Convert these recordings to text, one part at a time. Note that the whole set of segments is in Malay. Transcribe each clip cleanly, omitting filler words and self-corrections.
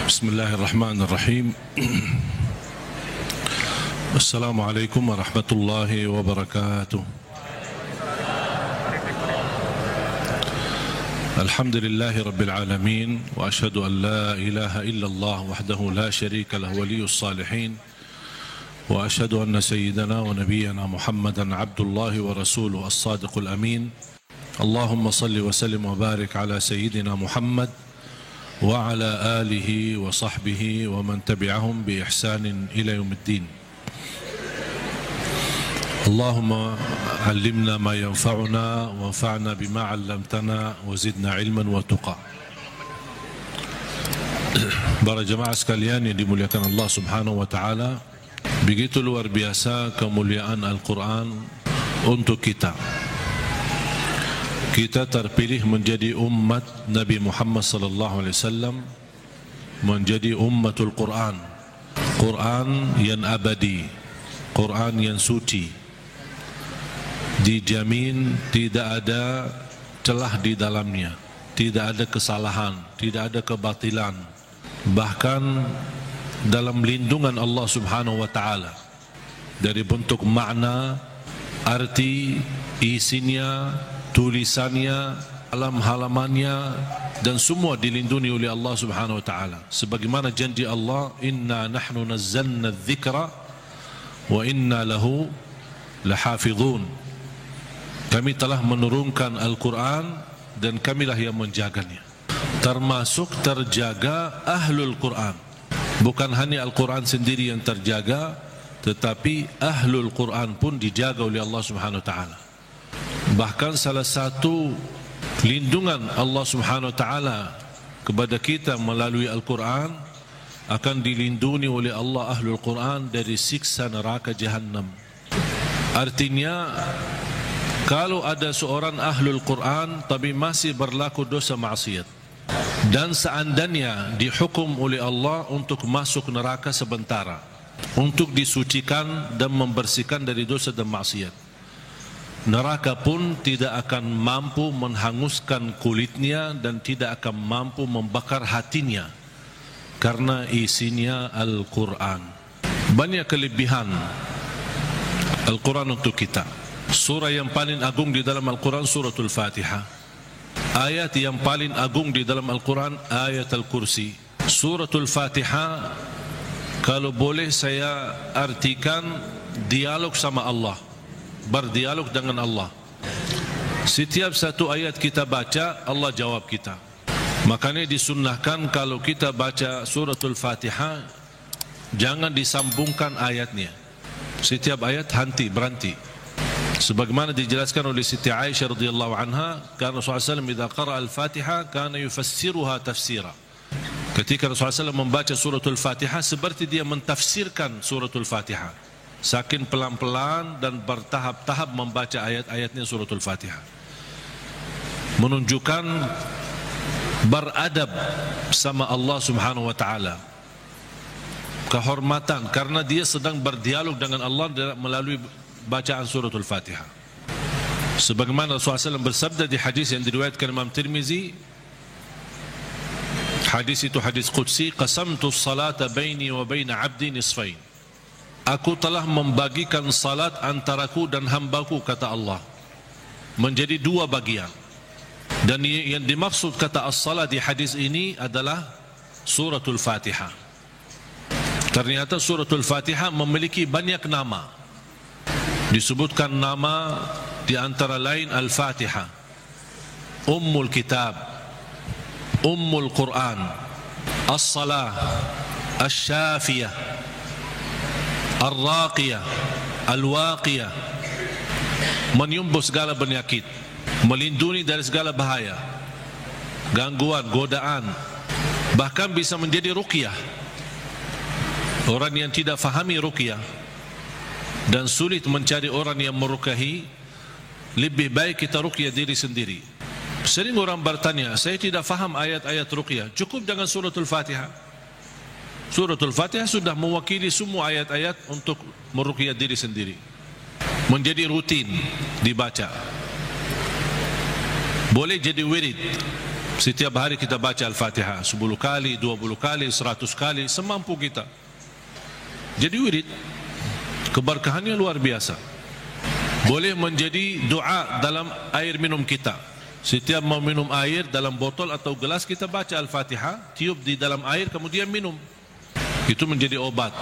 Bismillahirrahmanirrahim. Assalamualaikum warahmatullahi wabarakatuh. Alhamdulillahi rabbil alamin. Wa ashhadu an la ilaha illallah wahdahu la sharika lahu waliyus salihin. Wa ashhadu anna sayyidana wa nabiyyana Muhammadan abdullahi wa rasuluhu as-sadiqul amin. Allahumma salli wa sallim wa barik ala sayyidina Muhammad wa ala alihi wa sahbihi wa man tabi'ahum bi ihsanin ila yaumiddin. Allahumma allimna ma yanfa'una wa anfa'na bima 'allamtana wa zidna ilman wa tuqa. Para jemaah sekalian yang dimuliakan Allah Subhanahu wa taala, begitu luar biasa kemuliaan Al-Qur'an untuk kita. Kita terpilih menjadi umat Nabi Muhammad sallallahu alaihi wasallam, menjadi ummatul Quran. Quran yang abadi, Quran yang suci. Dijamin tidak ada celah di dalamnya, tidak ada kesalahan, tidak ada kebatilan. Bahkan dalam lindungan Allah Subhanahu wa taala dari bentuk makna, arti, isinya, tulisannya, halamannya, dan semua dilindungi oleh Allah Subhanahu wa taala. Sebagaimana janji Allah, "Inna nahnu nazzalna adh-dhikra wa inna lahu lahafizun." Kami telah menurunkan Al-Quran dan kamilah yang menjaganya. Termasuk terjaga ahlul Quran. Bukan hanya Al-Quran sendiri yang terjaga, tetapi ahlul Quran pun dijaga oleh Allah Subhanahu wa taala. Bahkan salah satu lindungan Allah Subhanahu wa taala kepada kita melalui Al-Quran, akan dilindungi oleh Allah ahlul Quran dari siksa neraka Jahannam. Artinya, kalau ada seorang ahlul Quran tapi masih berlaku dosa maksiat, dan seandainya dihukum oleh Allah untuk masuk neraka sementara, untuk disucikan dan membersihkan dari dosa dan maksiat, neraka pun tidak akan mampu menghanguskan kulitnya dan tidak akan mampu membakar hatinya, karena isinya Al-Quran. Banyak kelebihan Al-Quran untuk kita. Surah yang paling agung di dalam Al-Quran suratul Fatihah. Ayat yang paling agung di dalam Al-Quran ayat Al-Kursi. Suratul Fatihah, kalau boleh saya artikan dialog sama Allah, berdialog dengan Allah. Setiap satu ayat kita baca, Allah jawab kita. Makanya disunnahkan kalau kita baca suratul Fatihah, jangan disambungkan ayatnya. Setiap ayat berhenti. Sebagaimana dijelaskan oleh Siti Aisyah radhiyallahu anha, karena Rasulullah SAW idza qara'a al-Fatihah kana yufassiruha tafsira. Ketika Rasulullah SAW membaca suratul Fatihah, seperti dia mentafsirkan suratul Fatihah. Saking pelan-pelan dan bertahap-tahap membaca ayat-ayatnya suratul Fatihah, menunjukkan beradab sama Allah Subhanahu wa taala, kehormatan, karena dia sedang berdialog dengan Allah melalui bacaan suratul Fatihah. Sebagaimana Rasulullah SAW bersabda di hadis yang diriwayatkan Imam Tirmizi, hadis itu hadis qudsi, qasamtu as-salata baini wa baina 'abdi nisfain. Aku telah membagikan salat antaraku dan hambaku, kata Allah, menjadi dua bagian. Dan yang dimaksud kata as-salat di hadis ini adalah suratul Fatihah. Ternyata suratul Fatihah memiliki banyak nama. Disebutkan nama di antara lain Al-Fatihah, Ummul Kitab, Ummul Quran, As-Salah, Asy-Syafiyah, Ar-Raqiyah, Al-Waqiyah, menyembuh segala penyakit, melindungi dari segala bahaya, gangguan, godaan, bahkan bisa menjadi ruqyah. Orang yang tidak fahami ruqyah dan sulit mencari orang yang meruqyahi, lebih baik kita ruqyah diri sendiri. Sering orang bertanya, saya tidak faham ayat-ayat ruqyah, cukup dengan suratul Fatihah. Suratul Fatihah sudah mewakili semua ayat-ayat untuk meruqyah diri sendiri, menjadi rutin dibaca. Boleh jadi wirid, Setiap hari kita baca Al-Fatihah 10 kali, 20 kali, 100 kali, semampu kita. Jadi wirid, keberkahannya luar biasa. Boleh menjadi doa dalam air minum kita. Setiap mau minum air dalam botol atau gelas, kita baca Al-Fatihah, tiup di dalam air, kemudian minum. Itu menjadi obat.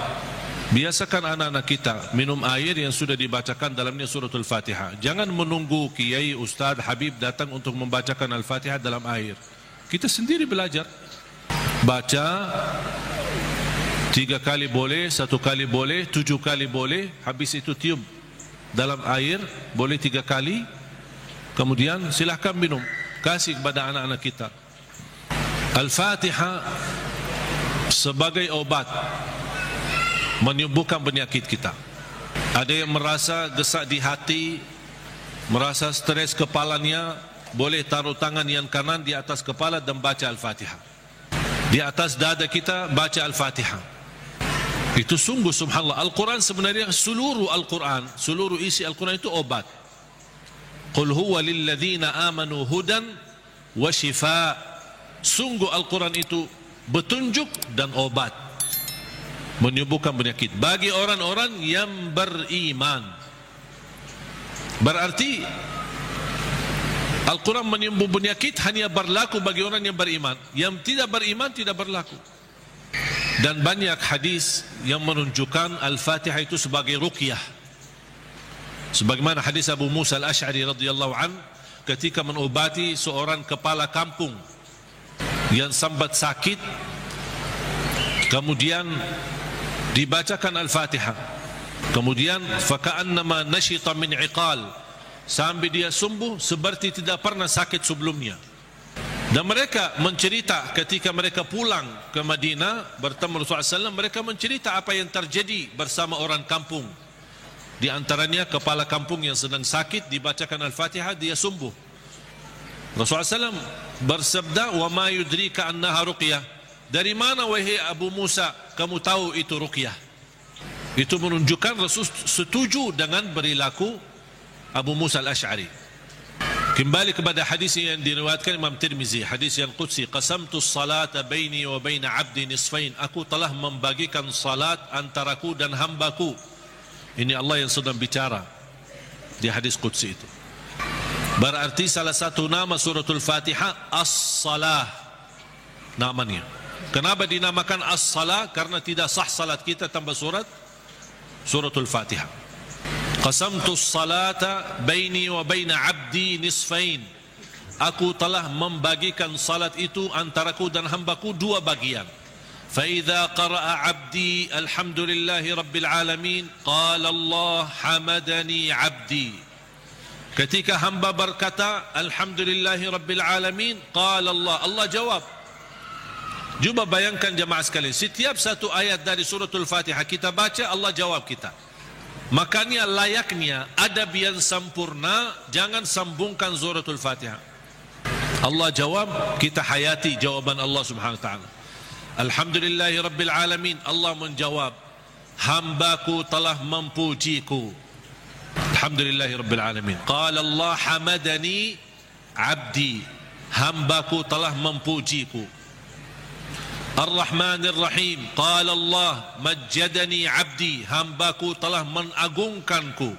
Biasakan anak-anak kita minum air yang sudah dibacakan dalamnya suratul Fatihah. Jangan menunggu kiai, ustaz, habib datang untuk membacakan Al-Fatihah dalam air. Kita sendiri belajar. Baca 3 kali boleh, 1 kali boleh, 7 kali boleh. Habis itu tiup dalam air, boleh 3 kali. Kemudian silahkan minum. Kasih kepada anak-anak kita. Al-Fatihah sebagai obat menyembuhkan penyakit kita. Ada yang merasa gesak di hati, merasa stres kepalanya, boleh taruh tangan yang kanan di atas kepala dan baca Al-Fatihah. Di atas dada kita baca Al-Fatihah. Itu sungguh subhanallah. Al-Quran sebenarnya seluruh Al-Quran, seluruh isi Al-Quran itu obat. Qul huwa lilladzina amanu hudan wa shifa. Sungguh Al-Quran itu petunjuk dan obat, menyembuhkan penyakit bagi orang-orang yang beriman. Berarti Al-Quran menyembuh penyakit hanya berlaku bagi orang yang beriman. Yang tidak beriman tidak berlaku. Dan banyak hadis yang menunjukkan Al-Fatihah itu sebagai ruqyah. Sebagaimana hadis Abu Musa Al-Ash'ari radhiyallahu an, ketika mengobati seorang kepala kampung yang sambat sakit, kemudian dibacakan Al-Fatihah, kemudian faka'annama nashita min iqal, sampai dia sembuh seperti tidak pernah sakit sebelumnya. Dan mereka mencerita ketika mereka pulang ke Madinah bertemu Rasulullah SAW, mereka mencerita apa yang terjadi bersama orang kampung. Di antaranya kepala kampung yang sedang sakit, dibacakan Al-Fatihah, dia sembuh. Rasulullah SAW bersabda, wa ma yudrika annaha ruqyah. Dari mana wahai Abu Musa kamu tahu itu ruqyah? Itu menunjukkan Rasul setuju dengan perilaku Abu Musa Al-Ash'ari. Kembali kepada hadis yang diriwayatkan Imam Tirmizi, hadis yang qudsi, qasamtu as-salata baini wa baina 'abdi nisfain. Aku telah membagikan salat antaraku dan hambaku. Ini Allah yang sedang bicara di hadis qudsi itu. Berarti salah satu nama suratul Fatihah As-Salah namanya. Kenapa dinamakan As-Salah? Karena tidak sah salat kita tanpa suratul Fatihah. Qasamtu as-salata baini wa baina 'abdi nisfain. Aku telah membagikan salat itu antaraku dan hambaku 2 bagian. Fa idza qara'a 'abdi alhamdulillahi rabbil alamin qala Allah hamadani 'abdi. Ketika hamba berkata alhamdulillahi rabbil alamin qala Allah, Allah jawab. Cuba bayangkan jemaah sekalian, setiap satu ayat dari suratul Fatihah kita baca, Allah jawab kita. Makanya layaknya adab yang sempurna, jangan sambungkan suratul Fatihah. Allah jawab, kita hayati jawaban Allah subhanahu wa ta'ala. Alhamdulillahi rabbil alamin, Allah menjawab, hambaku telah memujiku. Alhamdulillahi rabbil alamin. Qala Allah hamadani abdi, hambaku telah memujiku. Ar-Rahmanir Rahim, qala Allah majjadani abdi, hambaku telah mengagungkanku.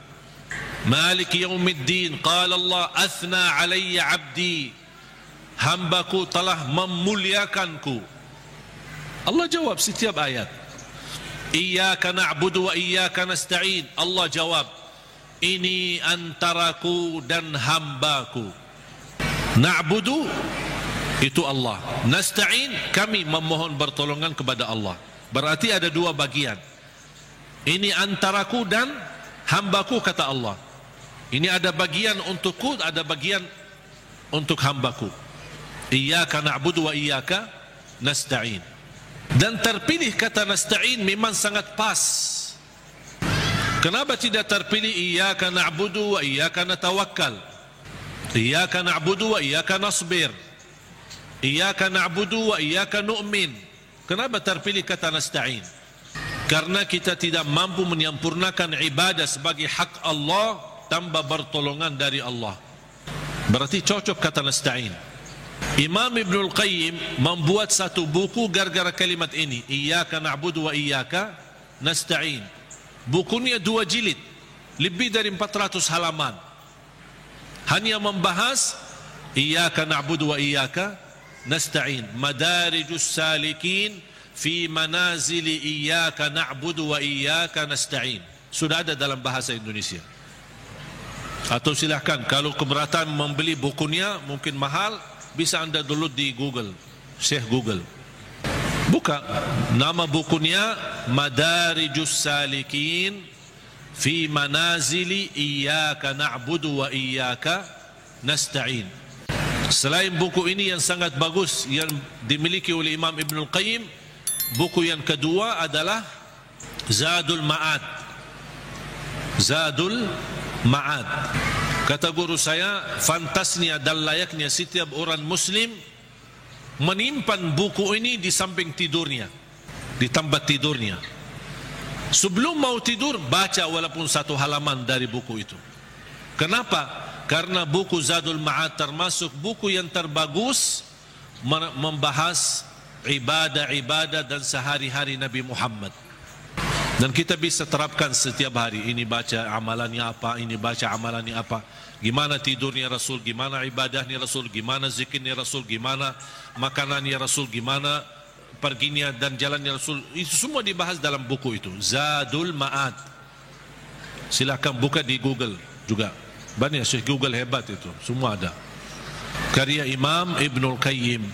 Malik yaumiddin, qala Allah athna alayya abdi, hambaku telah memuliakanku. Allah jawab setiap ayat. Iyyaka na'budu wa iyyaka nasta'in, Allah jawab, ini antaraku dan hambaku. Na'budu itu Allah, nasta'in kami memohon pertolongan kepada Allah. Berarti ada 2 bagian. Ini antaraku dan hambaku kata Allah. Ini ada bagian untukku, ada bagian untuk hambaku. Iyyaka na'budu wa iyyaka nasta'in. Dan terpilih kata nasta'in memang sangat pas. Kenapa tidak terpilih iyyaka na'budu wa iyyaka natawakkal? Iyyaka na'budu wa iyyaka nasbir. Iyyaka na'budu wa iyyaka nu'min. Kenapa terpilih kata nasta'in? Karena kita tidak mampu menyempurnakan ibadah sebagai hak Allah tanpa pertolongan dari Allah. Berarti cocok kata nasta'in. Imam Ibnul Qayyim membuat satu buku gara-gara kalimat ini, Iyyaka na'budu wa iyyaka nasta'in. Bukunya 2 jilid, lebih dari 400 halaman, hanya membahas Iyyaka na'budu wa iyyaka nasta'in, madarijus salikin fi manazili iyyaka na'budu wa iyyaka nasta'in. Sudah ada dalam bahasa Indonesia. Atau silahkan, kalau keberatan membeli bukunya mungkin mahal, bisa anda download di Google, Syekh Google. Buka nama bukunya, Madarijus Salikin fi manazili iyyaka na'budu wa iyyaka nasta'in. Selain buku ini yang sangat bagus yang dimiliki oleh Imam Ibnul Qayyim, buku yang kedua adalah Zadul Ma'ad. Zadul Ma'ad. Kata guru saya, fantasnya dan layaknya setiap orang Muslim menyimpan buku ini di samping tidurnya, di tempat tidurnya. Sebelum mau tidur, baca walaupun 1 halaman dari buku itu. Kenapa? Karena buku Zadul Ma'ad termasuk buku yang terbagus membahas ibadah-ibadah dan sehari-hari Nabi Muhammad. Dan kita bisa terapkan setiap hari. Ini baca amalannya apa, ini baca amalannya apa, gimana tidurnya Rasul, gimana ibadahnya Rasul, gimana zikirnya Rasul, gimana makanannya Rasul, gimana perginya dan jalannya Rasul. Itu semua dibahas dalam buku itu, Zadul Ma'ad. Silakan buka di Google juga. Banyak Syekh Google hebat itu, semua ada. Karya Imam Ibnul Qayyim.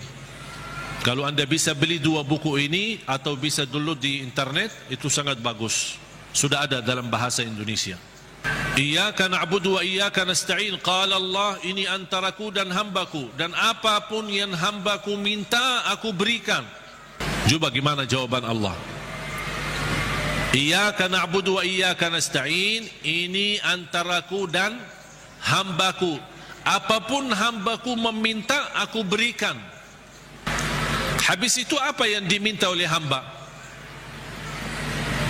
Kalau anda bisa beli 2 buku ini atau bisa download di internet, itu sangat bagus. Sudah ada dalam bahasa Indonesia. Iyyaka na'budu wa iyyaka nasta'in. Qala Allah, ini antaraku dan hambaku, dan apapun yang hambaku minta aku berikan. Coba gimana jawaban Allah. Iyyaka na'budu wa iyyaka nasta'in, ini antaraku dan hambaku, apapun hambaku meminta aku berikan. Habis itu apa yang diminta oleh hamba?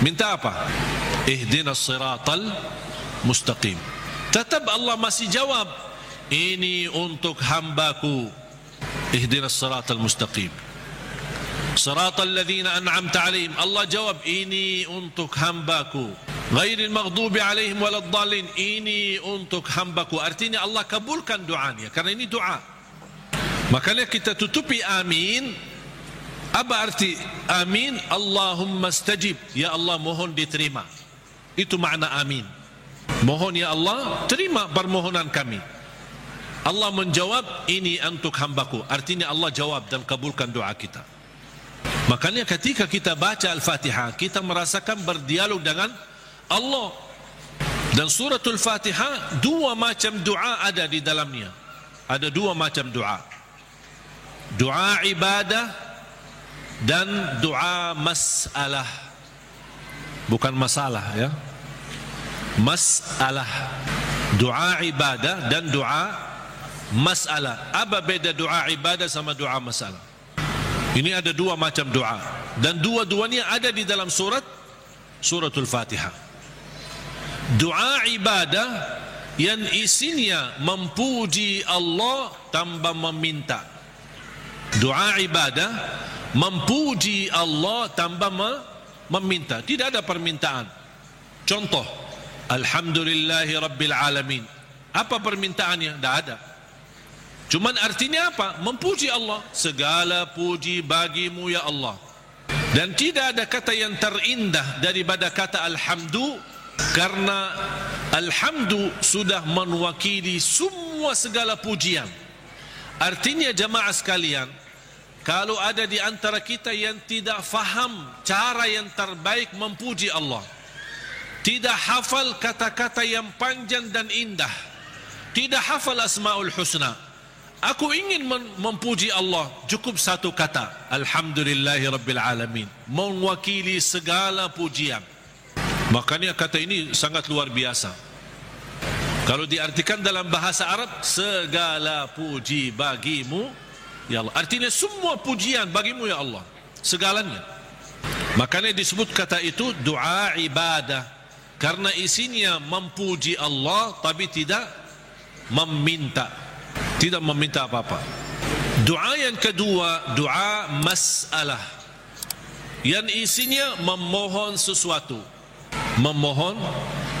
Minta apa? Ihdinas siratal mustaqim. Tetap Allah masih jawab, ini untuk hambaku. Ihdinas siratal mustaqim, siratal ladzina an'amta alaihim. Allah jawab, ini untuk hambaku. Ghairil maghdubi alaihim waladdallin, ini untuk hambaku. Artinya Allah kabulkan doanya, karena ini doa. Makanya kita tutupi amin. Apa arti amin? Allahumma stajib, ya Allah mohon diterima. Itu makna amin. Mohon ya Allah terima permohonan kami. Allah menjawab, ini untuk hambaku. Artinya Allah jawab dan kabulkan doa kita. Makanya ketika kita baca Al-Fatihah, kita merasakan berdialog dengan Allah. Dan suratul Fatihah 2 macam doa ada di dalamnya. Ada 2 macam doa. Doa ibadah dan doa masalah. Bukan masalah ya, masalah. Doa ibadah dan doa masalah. Apa beda doa ibadah sama doa masalah? Ini ada 2 macam doa, dan dua-duanya ada di dalam suratul Fatihah. Doa ibadah yang isinya memuji Allah tanpa meminta. Doa ibadah memuji Allah tanpa meminta, tidak ada permintaan. Contoh, Alhamdulillahi Rabbil Alamin. Apa permintaannya? Tidak ada. Cuman artinya apa? Memuji Allah. Segala puji bagimu ya Allah. Dan tidak ada kata yang terindah daripada kata Alhamdu, karena Alhamdu sudah mewakili semua segala pujian. Artinya jamaah sekalian, kalau ada di antara kita yang tidak faham cara yang terbaik memuji Allah, tidak hafal kata-kata yang panjang dan indah, tidak hafal Asmaul Husna, aku ingin memuji Allah, cukup 1 kata, Alhamdulillahi Rabbil Alamin, mewakili segala pujian. Makanya kata ini sangat luar biasa. Kalau diartikan dalam bahasa Arab, segala puji bagimu ya Allah, artinya semua pujian bagimu ya Allah, segalanya. Makanya disebut kata itu doa ibadah, karena isinya memuji Allah tapi tidak meminta, tidak meminta apa-apa. Doa yang kedua, doa mas'alah, yang isinya memohon sesuatu. Memohon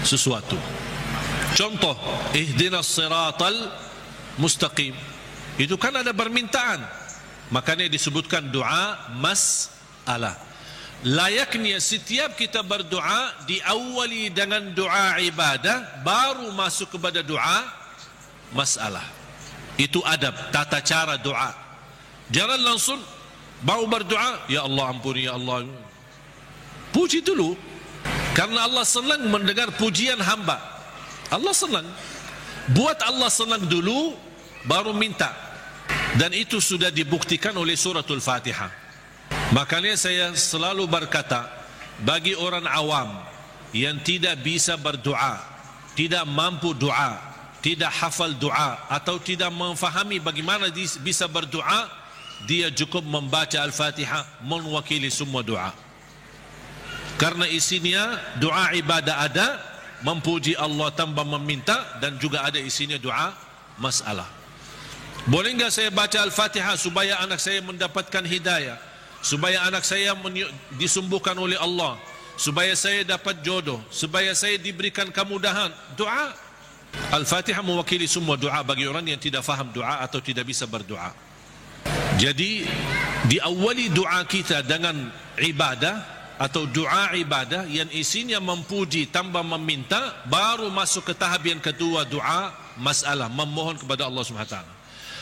sesuatu. Contoh, ihdinas siratal mustaqim. Itu kan ada permintaan. Makanya disebutkan doa mas'alah. Layaknya setiap kita berdoa diawali dengan doa ibadah, baru masuk kepada doa mas'alah. Itu adab, tata cara doa. Jangan langsung mau berdoa, ya Allah ampuni, ya Allah. Puji dulu, karena Allah senang mendengar pujian hamba. Allah senang. Buat Allah senang dulu, baru minta. Dan itu sudah dibuktikan oleh suratul Fatihah. Makanya saya selalu berkata, bagi orang awam yang tidak bisa berdoa, tidak mampu doa, tidak hafal doa, atau tidak memfahami bagaimana bisa berdoa, dia cukup membaca Al-Fatihah mewakili semua doa. Karena isinya doa ibadah ada, memuji Allah tanpa meminta, dan juga ada isinya doa masalah. Boleh enggak saya baca Al-Fatihah supaya anak saya mendapatkan hidayah, supaya anak saya disembuhkan oleh Allah, supaya saya dapat jodoh, supaya saya diberikan kemudahan? Doa. Al-Fatihah mewakili semua doa bagi orang yang tidak faham doa atau tidak bisa berdoa. Jadi diawali doa kita dengan ibadah atau doa ibadah yang isinya memuji tanpa meminta, baru masuk ke tahap yang kedua, doa masalah, memohon kepada Allah SWT.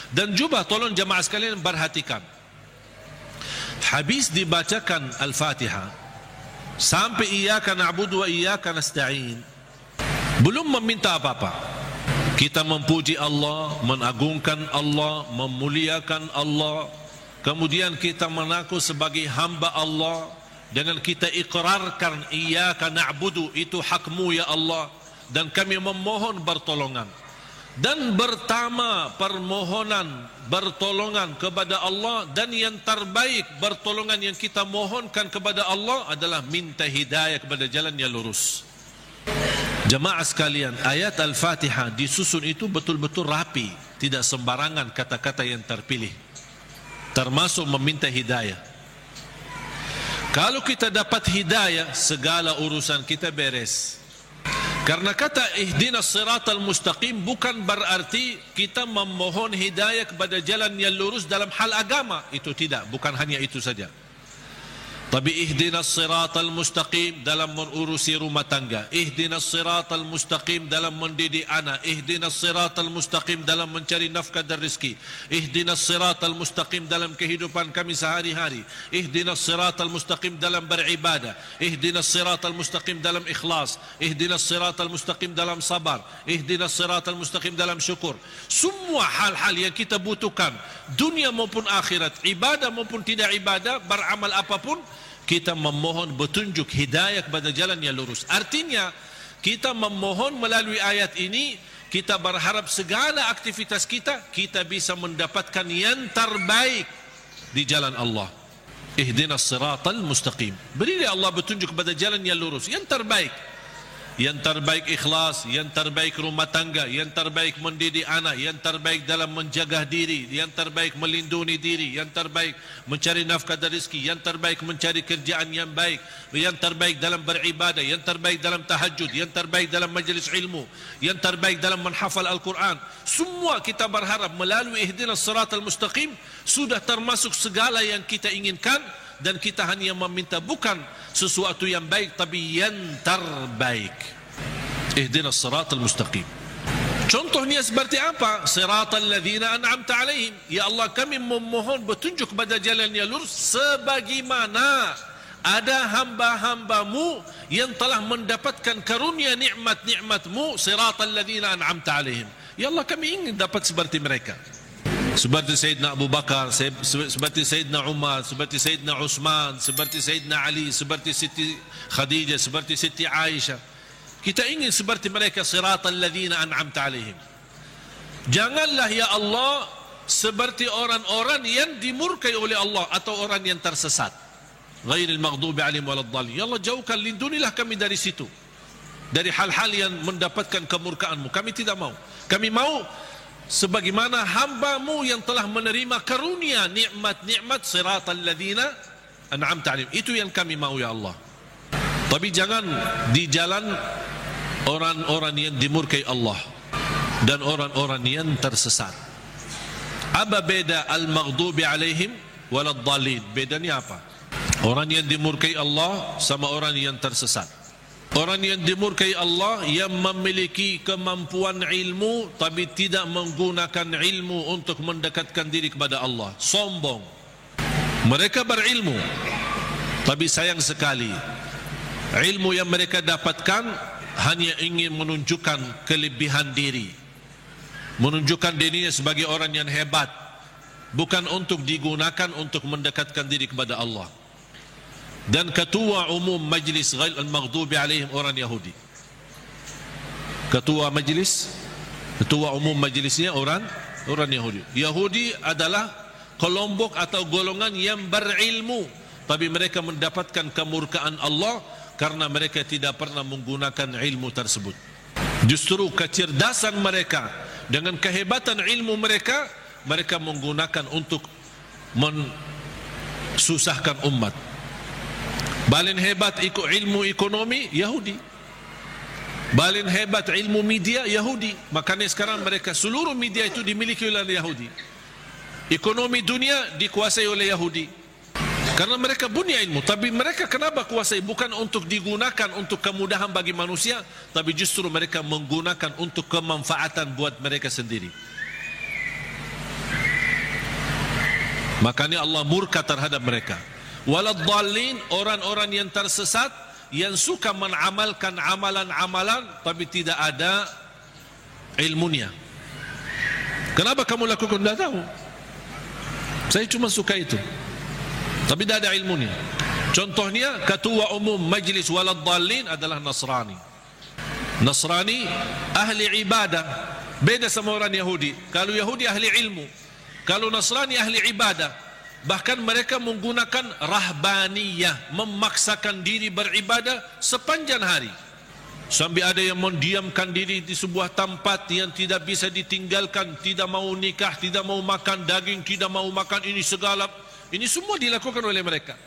Dan juga tolong jemaah sekalian perhatikan, habis dibacakan Al-Fatihah sampai iyyaka na'budu wa iyyaka nasta'in, belum meminta apa-apa. Kita memuji Allah, mengagungkan Allah, memuliakan Allah. Kemudian kita mengaku sebagai hamba Allah, dengan kita ikrarkan iyyaka na'budu, itu hakmu ya Allah, dan kami memohon pertolongan. Dan pertama permohonan bertolongan kepada Allah, dan yang terbaik pertolongan yang kita mohonkan kepada Allah adalah minta hidayah kepada jalan yang lurus. Jemaah sekalian, ayat Al-Fatihah disusun itu betul-betul rapi, tidak sembarangan kata-kata yang terpilih, termasuk meminta hidayah. Kalau kita dapat hidayah, segala urusan kita beres. Karena kata ihdinas siratal mustaqim bukan berarti kita memohon hidayah kepada jalan yang lurus dalam hal agama. Itu tidak, bukan hanya itu saja. Tapi ihdinas siratal mustaqim dalam mengurusi rumah tangga, ihdinas siratal mustaqim dalam mendidik anak, ihdinas siratal mustaqim dalam mencari nafkah dan rezeki, ihdinas siratal mustaqim dalam kehidupan kami sehari-hari, ihdinas siratal mustaqim dalam beribadah, ihdinas siratal mustaqim dalam ikhlas, ihdinas siratal mustaqim dalam sabar, ihdinas siratal mustaqim dalam syukur. Semua hal-hal yang kita butuhkan, dunia maupun akhirat, ibadah maupun tidak ibadah, beramal apapun, kita memohon petunjuk hidayah kepada jalan yang lurus. Artinya kita memohon melalui ayat ini, kita berharap segala aktivitas kita bisa mendapatkan yang terbaik di jalan Allah. Ihdinas siratal mustaqim, berilah Allah petunjuk kepada jalan yang lurus, yang terbaik. Yang terbaik ikhlas, yang terbaik rumah tangga, yang terbaik mendidik anak, yang terbaik dalam menjaga diri, yang terbaik melindungi diri, yang terbaik mencari nafkah dan rezeki, yang terbaik mencari kerjaan yang baik, yang terbaik dalam beribadah, yang terbaik dalam tahajud, yang terbaik dalam majlis ilmu, yang terbaik dalam menghafal Al-Quran. Semua kita berharap melalui ihdinas siratal mustaqim sudah termasuk segala yang kita inginkan, dan kita hanya meminta bukan sesuatu yang baik, tapi yang terbaik. Ihdinas siratal mustaqim. Contohnya seperti apa? Siratal ladzina an'amta alaihim. Ya Allah, kami memohon petunjuk kepada jalan yang lurus, sebagaimana ada hamba-hambamu yang telah mendapatkan karunia nikmat-nikmatmu. Siratal ladzina an'amta alaihim. Ya Allah, kami ingin dapat seperti mereka, seperti Sayyidina Abu Bakar, seperti Sayyidina Umar, seperti Sayyidina Utsman, seperti Sayyidina Ali, seperti Siti Khadijah, seperti Siti Aisyah. Kita ingin seperti mereka, siratal ladzina an'amta alaihim. Janganlah ya Allah seperti orang-orang yang dimurkai oleh Allah atau orang yang tersesat. Ghairil maghdubi alaihim waladdallin. Ya Allah, jauhkan, lindungilah kami dari situ, dari hal-hal yang mendapatkan kemurkaanmu. Kami tidak mau. Kami mau sebagaimana hamba-Mu yang telah menerima karunia nikmat-nikmat siratal ladzina an'amta 'alaihim. Itu yang kami mau ya Allah. Tapi jangan di jalan orang-orang yang dimurkai Allah dan orang-orang yang tersesat. Apa beda al-maghdubi 'alaihim waladdallin? Bedanya apa? Orang yang dimurkai Allah sama orang yang tersesat. Orang yang dimurkai Allah yang memiliki kemampuan ilmu tapi tidak menggunakan ilmu untuk mendekatkan diri kepada Allah. Sombong. Mereka berilmu, tapi sayang sekali ilmu yang mereka dapatkan hanya ingin menunjukkan kelebihan diri, menunjukkan dirinya sebagai orang yang hebat, bukan untuk digunakan untuk mendekatkan diri kepada Allah. Dan ketua umum majlis Ghail al-Maghdubi alaihim orang Yahudi. Ketua umum majlisnya orang Yahudi. Yahudi adalah kelompok atau golongan yang berilmu, tapi mereka mendapatkan kemurkaan Allah karena mereka tidak pernah menggunakan ilmu tersebut. Justru kecerdasan mereka dengan kehebatan ilmu mereka, mereka menggunakan untuk mensusahkan umat. Paling hebat ilmu ekonomi Yahudi, paling hebat ilmu media Yahudi. Makanya sekarang mereka seluruh media itu dimiliki oleh Yahudi. Ekonomi dunia dikuasai oleh Yahudi karena mereka punya ilmu. Tapi mereka kenapa kuasai? Bukan untuk digunakan untuk kemudahan bagi manusia, tapi justru mereka menggunakan untuk kemanfaatan buat mereka sendiri. Makanya Allah murka terhadap mereka. Waladdallin, orang-orang yang tersesat, yang suka mengamalkan amalan-amalan tapi tidak ada ilmunya. Kenapa kamu lakukan? Tidak tahu. Saya cuma suka itu, tapi tidak ada ilmunya. Contohnya ketua umum majlis waladdallin adalah Nasrani. Nasrani ahli ibadah, beda sama orang Yahudi. Kalau Yahudi ahli ilmu, kalau Nasrani ahli ibadah. Bahkan mereka menggunakan rahbaniyah, memaksakan diri beribadah sepanjang hari. Sampai ada yang mendiamkan diri di sebuah tempat yang tidak bisa ditinggalkan, tidak mau nikah, tidak mau makan daging, tidak mau makan ini segala. Ini semua dilakukan oleh mereka.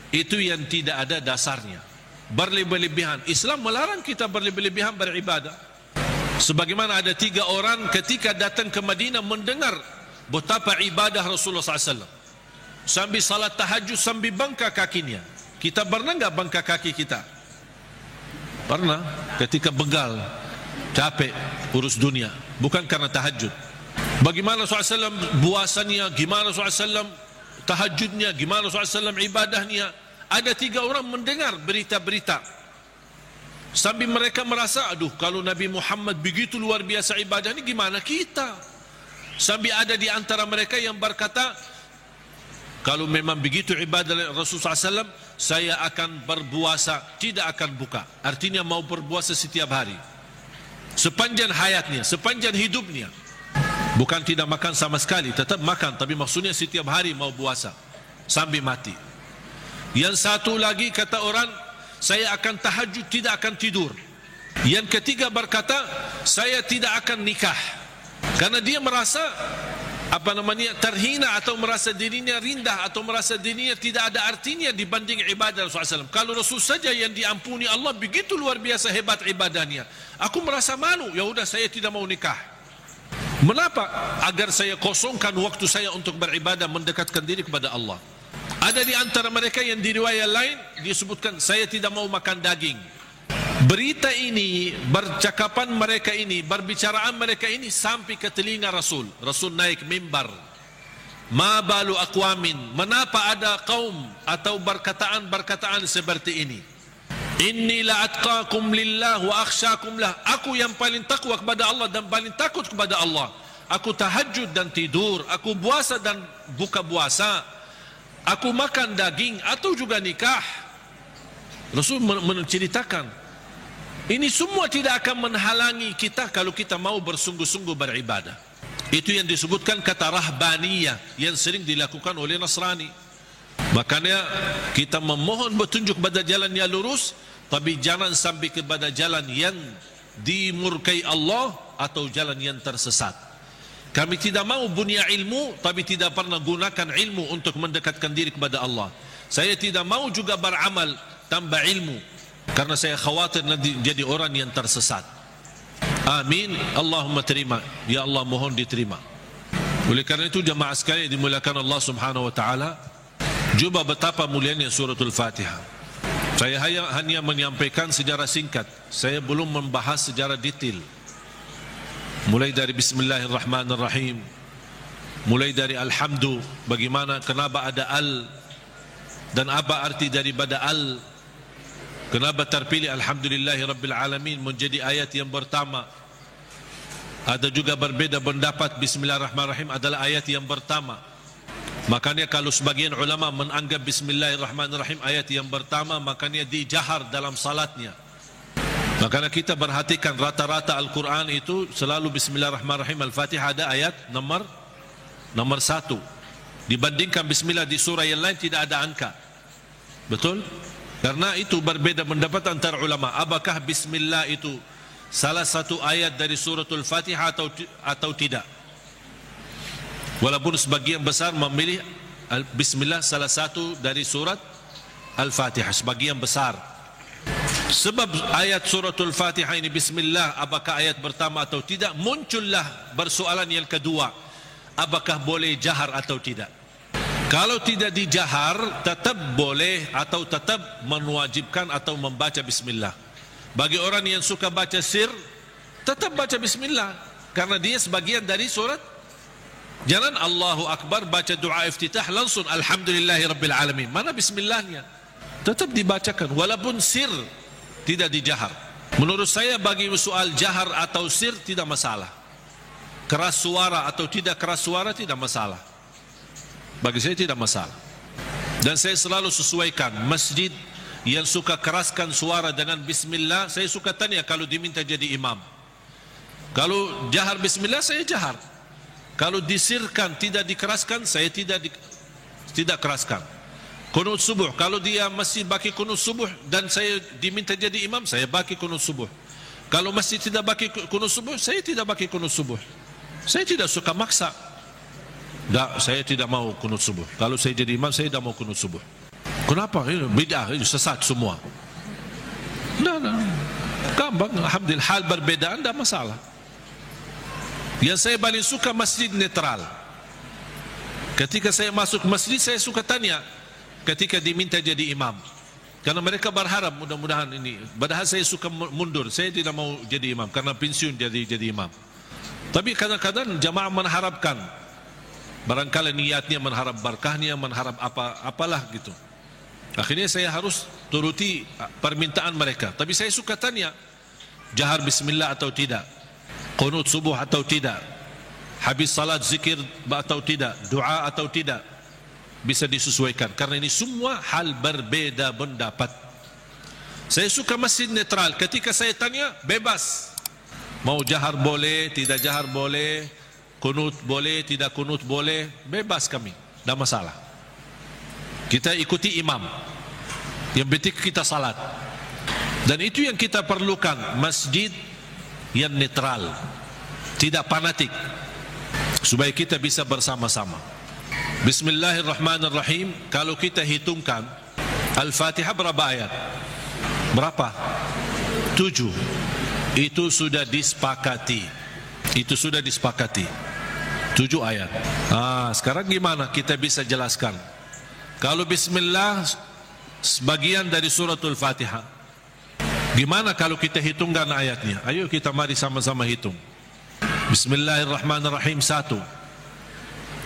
Itu yang tidak ada dasarnya, berlebih-lebihan. Islam melarang kita berlebih-lebihan beribadah. Sebagaimana ada 3 orang ketika datang ke Madinah mendengar betapa ibadah Rasulullah SAW, sambil salat tahajud, sambil bangka kakinya. Kita pernah enggak bangka kaki kita? Pernah, ketika begal, capek, urus dunia, bukan karena tahajud. Bagaimana SAW puasanya, gimana SAW tahajudnya, gimana SAW ibadahnya. Ada 3 orang mendengar berita-berita, sambil mereka merasa, aduh, kalau Nabi Muhammad begitu luar biasa ibadahnya, gimana kita? Sambil ada di antara mereka yang berkata, kalau memang begitu ibadah Rasulullah SAW, saya akan berpuasa, tidak akan buka. Artinya mau berpuasa setiap hari, sepanjang hayatnya, sepanjang hidupnya. Bukan tidak makan sama sekali, tetap makan, tapi maksudnya setiap hari mau puasa sampai mati. Yang satu lagi kata orang, saya akan tahajud, tidak akan tidur. Yang ketiga berkata, saya tidak akan nikah, karena dia merasa terhina, atau merasa dirinya rendah, atau merasa dirinya tidak ada artinya dibanding ibadah Rasulullah SAW. Kalau Rasul saja yang diampuni Allah begitu luar biasa hebat ibadahnya, aku merasa malu, ya udah saya tidak mau nikah. Mengapa? Agar saya kosongkan waktu saya untuk beribadah, mendekatkan diri kepada Allah. Ada di antara mereka yang di riwayat lain disebutkan, saya tidak mau makan daging. Berita ini, percakapan mereka ini, berbicaraan mereka ini sampai ke telinga Rasul. Rasul naik mimbar. Ma balu aqwamin, menapa ada kaum atau berkataan seperti ini? Inni la atqakum lillah wa akhsyakum lah. Aku yang paling takwa kepada Allah dan paling takut kepada Allah. Aku tahajud dan tidur, aku puasa dan buka puasa, aku makan daging atau juga nikah. Rasul menceritakan, ini semua tidak akan menghalangi kita kalau kita mau bersungguh-sungguh beribadah. Itu yang disebutkan kata rahbaniyah yang sering dilakukan oleh Nasrani. Makanya kita memohon petunjuk pada jalan yang lurus, tapi jangan sampai kepada jalan yang dimurkai Allah atau jalan yang tersesat. Kami tidak mau bunya ilmu, tapi tidak pernah gunakan ilmu untuk mendekatkan diri kepada Allah. Saya tidak mau juga beramal tambah ilmu, karena saya khawatir nanti jadi orang yang tersesat. Amin, Allahumma terima. Ya Allah, mohon diterima. Oleh karena itu jemaah sekalian dimuliakan Allah Subhanahu wa taala, coba betapa mulianya suratul Fatihah. Saya hanya menyampaikan sejarah singkat. Saya belum membahas sejarah detail. Mulai dari Bismillahirrahmanirrahim, mulai dari Alhamdu, bagaimana, kenapa ada al, dan apa arti daripada al, kenapa terpilih Alhamdulillahirrabbilalamin menjadi ayat yang pertama. Ada juga berbeda pendapat Bismillahirrahmanirrahim adalah ayat yang pertama. Makanya kalau sebagian ulama menganggap Bismillahirrahmanirrahim ayat yang pertama, makanya dijahar dalam salatnya. Makanya kita perhatikan rata-rata Al-Quran itu selalu Bismillahirrahmanirrahim. Al-Fatihah ada ayat nomor 1. Dibandingkan Bismillah di surah yang lain tidak ada angka. Betul? Karena itu berbeda pendapat antara ulama. Apakah Bismillah itu salah satu ayat dari suratul Fatihah atau tidak? Walaupun sebagian besar memilih Bismillah salah satu dari surat Al-Fatihah, sebagian besar. Sebab ayat suratul Fatihah ini Bismillah, apakah ayat pertama atau tidak, muncullah persoalan yang kedua, apakah boleh jahar atau tidak. Kalau tidak dijahar, tetap boleh atau tetap mewajibkan atau membaca Bismillah. Bagi orang yang suka baca sir, tetap baca Bismillah, karena dia sebagian dari surat. Jangan Allahu Akbar baca doa iftitah langsung Alhamdulillahirrabbilalamin. Mana Bismillahnya? Tetap dibacakan walaupun sir, tidak dijahar. Menurut saya bagi soal jahar atau sir tidak masalah. Keras suara atau tidak keras suara tidak masalah. Bagi saya tidak masalah. Dan saya selalu sesuaikan. Masjid yang suka keraskan suara dengan Bismillah, saya suka tanya kalau diminta jadi imam. Kalau jahar Bismillah, saya jahar. Kalau disirkan, tidak dikeraskan, saya tidak keraskan. Kunut subuh, kalau dia masih baki kunut subuh dan saya diminta jadi imam, saya baki kunut subuh. Kalau masih tidak baki kunut subuh, saya tidak baki kunut subuh. Saya tidak suka maksa. Tak, saya tidak mau kunut subuh. Kalau saya jadi imam, saya tidak mau kunut subuh. Kenapa? Bid'ah, sesat semua. Nah, gampang. Alhamdulillah, hal berbedaan tidak masalah. Yang saya paling suka masjid netral. Ketika saya masuk masjid, saya suka tanya ketika diminta jadi imam, karena mereka berharap mudah-mudahan ini. Padahal saya suka mundur, saya tidak mau jadi imam karena pensiun jadi imam. Tapi kadang-kadang jamaah mengharapkan, barangkali niatnya mengharap berkahnya, mengharap apalah gitu. Akhirnya saya harus turuti permintaan mereka. Tapi saya suka tanya, jahar Bismillah atau tidak, qunut subuh atau tidak, habis salat zikir atau tidak, doa atau tidak, bisa disesuaikan. Karena ini semua hal berbeda pendapat. Saya suka masjid netral. Ketika saya tanya, bebas. Mau jahar boleh, tidak jahar boleh, kunut boleh, tidak kunut boleh, bebas kami, tidak masalah. Kita ikuti imam, yang penting kita salat. Dan itu yang kita perlukan, masjid yang netral, tidak fanatik, supaya kita bisa bersama-sama. Bismillahirrahmanirrahim. Kalau kita hitungkan Al-Fatihah berapa ayat? Berapa? 7. Itu sudah disepakati. Itu sudah disepakati 7 ayat. Sekarang gimana kita bisa jelaskan? Kalau Bismillah sebagian dari suratul Fatihah, gimana kalau kita hitungkan ayatnya? Ayo kita mari sama-sama hitung. Bismillahirrahmanirrahim 1,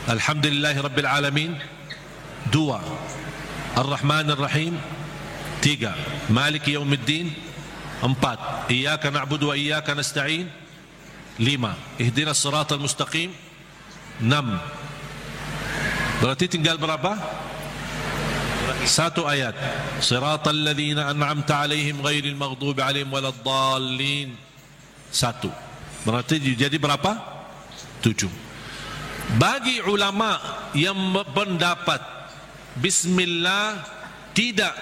Alhamdulillahirrabbilalamin 2, Ar-Rahmanirrahim 3, Maliki Yawmiddin 4, Iyyaka na'budu wa iyyaka nasta'in 5, Ihdinas siratal mustaqim 6. Berarti tinggal berapa? 1 ayat. Siratal ladzina an'amta 'alaihim ghairil maghdubi 'alaihim waladdallin. 1. Berarti jadi berapa? 7. Bagi ulama yang pendapat Bismillah tidak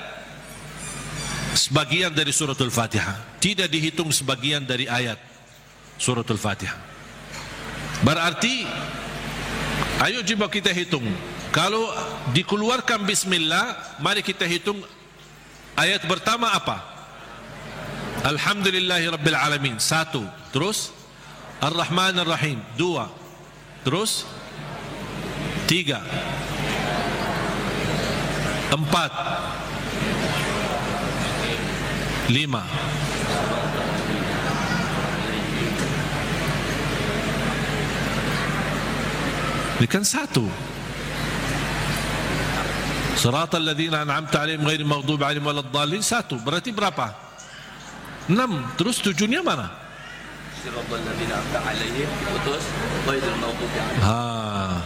sebagian dari suratul Fatihah, tidak dihitung sebagian dari ayat suratul Fatihah. Berarti ayo coba kita hitung. Kalau dikeluarkan bismillah, mari kita hitung ayat pertama apa? Alhamdulillahirabbil alamin. 1. Terus Ar-Rahmanir Rahim. 2. Terus 3. 4. 5. Ini kan 1. Siratal ladzina an'amta 'alaihim ghairil maghdubi 'alaihim waladdallin. 1. Berarti berapa? 6. Terus 7-nya mana? Siratal ladzina an'amta 'alaihim putus ghairil maghdubi 'alaihim.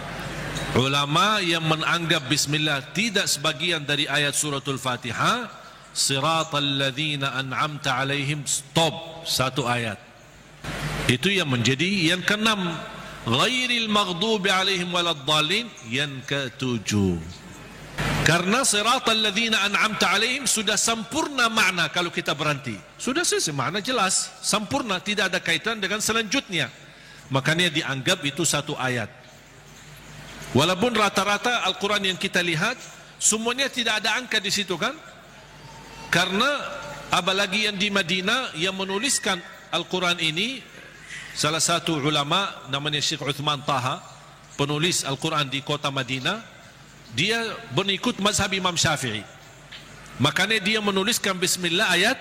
Ulama yang menganggap bismillah tidak sebagian dari ayat suratul Fatihah, Siratal ladzina an'amta 'alaihim, stop, 1 ayat. Itu yang menjadi yang ke-6. Ghairil maghdubi 'alaihim waladdallin yang ke-7. Karena siratal ladzina an'amta 'alaihim sudah sempurna makna kalau kita berhenti. Sudah selesai makna jelas, sempurna, tidak ada kaitan dengan selanjutnya. Makanya dianggap itu 1 ayat. Walaupun rata-rata Al-Quran yang kita lihat semuanya tidak ada angka di situ kan? Karena apalagi yang di Madinah yang menuliskan Al-Quran ini, salah satu ulama namanya Syekh Uthman Taha, penulis Al-Quran di kota Madinah, dia mengikut mazhab Imam Syafi'i. Makanya dia menuliskan bismillah ayat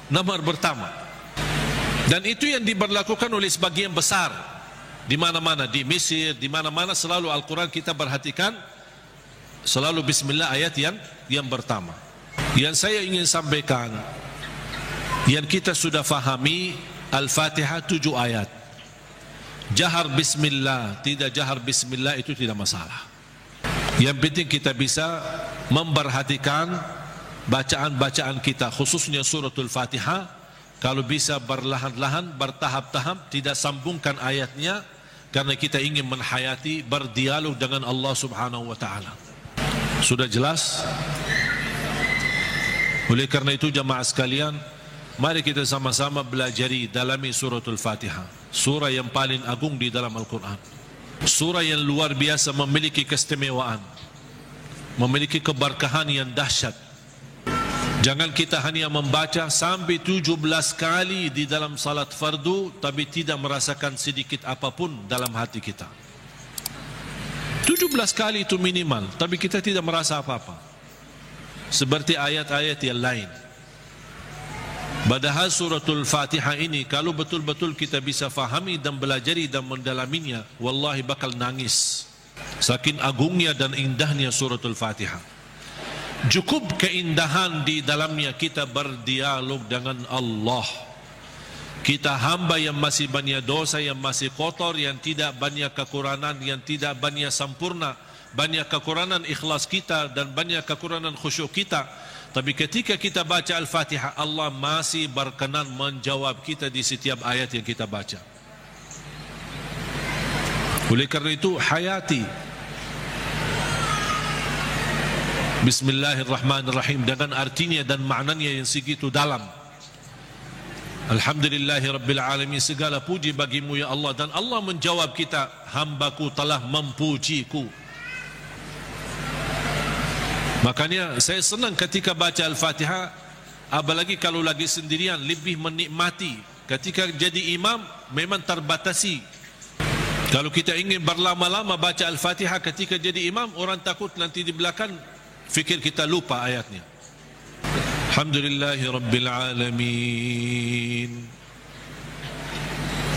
nomor pertama. Dan itu yang diberlakukan oleh sebagian besar di mana-mana, di Mesir, di mana-mana selalu Al-Quran kita perhatikan selalu bismillah ayat yang pertama. Yang saya ingin sampaikan, yang kita sudah fahami Al-Fatihah 7 ayat. Jahar bismillah, tidak jahar bismillah itu tidak masalah. Yang penting kita bisa memperhatikan bacaan-bacaan kita, khususnya suratul Fatihah. Kalau bisa berlahan-lahan, bertahap-tahap, tidak sambungkan ayatnya, karena kita ingin menghayati, berdialog dengan Allah subhanahu wa ta'ala. Sudah jelas? Oleh karena itu jamaah sekalian, mari kita sama-sama belajari dalami suratul Fatihah, surah yang paling agung di dalam Al-Quran. Surah yang luar biasa, memiliki keistimewaan, memiliki keberkahan yang dahsyat. Jangan kita hanya membaca sampai 17 kali di dalam salat fardu, tapi tidak merasakan sedikit apapun dalam hati kita. 17 kali itu minimal, tapi kita tidak merasa apa-apa, seperti ayat-ayat yang lain. Padahal suratul Fatihah ini kalau betul-betul kita bisa fahami dan belajari dan mendalaminya, wallahi bakal nangis saking agungnya dan indahnya suratul Fatihah. Cukup keindahan di dalamnya kita berdialog dengan Allah. Kita hamba yang masih banyak dosa, yang masih kotor, yang tidak banyak kekurangan, yang tidak banyak sempurna, banyak kekurangan ikhlas kita dan banyak kekurangan khusyuk kita. Tapi ketika kita baca Al-Fatihah, Allah masih berkenan menjawab kita di setiap ayat yang kita baca. Oleh karena itu hayati Bismillahirrahmanirrahim dengan artinya dan maknanya yang segitu dalam. Alhamdulillahirabbil alamin, segala puji bagimu ya Allah. Dan Allah menjawab kita, hambaku telah mempujiku. Makanya saya senang ketika baca Al-Fatihah, apalagi kalau lagi sendirian, lebih menikmati. Ketika jadi imam memang terbatasi. Kalau kita ingin berlama-lama baca Al-Fatihah ketika jadi imam, orang takut nanti di belakang fikir kita lupa ayatnya. Alhamdulillahirabbil alamin,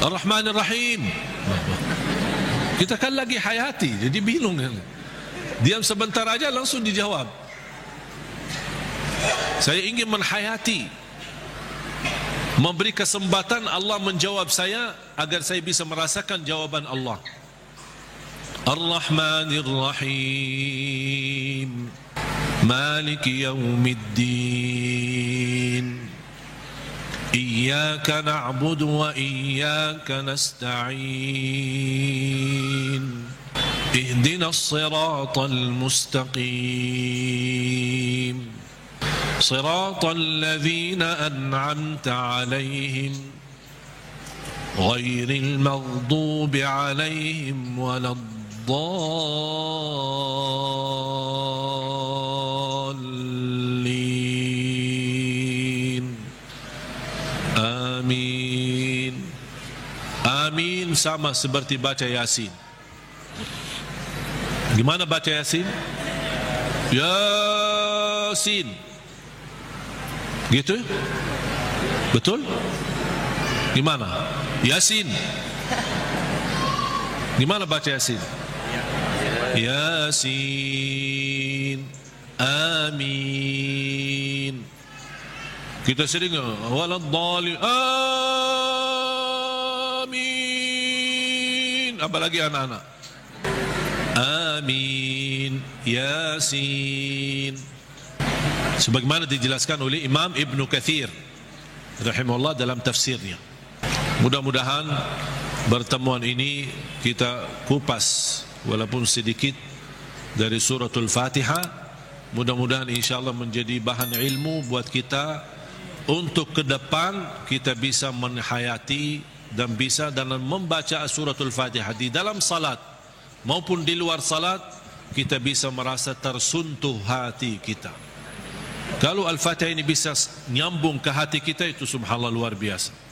Ar-Rahmanir Rahim. Kita kan lagi hayati, jadi bingung kan. Diam sebentar aja langsung dijawab. Saya ingin menghayati, memberi kesempatan Allah menjawab saya agar saya bisa merasakan jawaban Allah. Ar-Rahmanir Rahim, Maliki Yawmiddin, Iyyaka na'budu wa iyyaka nasta'in, Ihdinas siratal mustaqim, Siratal ladzina an'amta 'alaihim ghairil maghdubi alaihim waladdallin. Amin. Amin sama seperti baca Yasin. Gimana baca Yasin? Yasin. Gitu? Betul? Gimana? Yasin. Gimana baca Yasin? Yasin. Amin. Kita sering waladdallin. Amin. Apalagi anak-anak. Amin. Yasin. Sebagaimana dijelaskan oleh Imam Ibn Kathir rahimahullah dalam tafsirnya. Mudah-mudahan pertemuan ini kita kupas walaupun sedikit dari suratul Fatihah. Mudah-mudahan insyaAllah menjadi bahan ilmu buat kita untuk ke depan kita bisa menghayati dan bisa dalam membaca suratul Fatihah di dalam salat maupun di luar salat, kita bisa merasa tersuntuh hati kita. Kalau Al-Fatihah ini bisa nyambung ke hati kita, itu subhanallah luar biasa.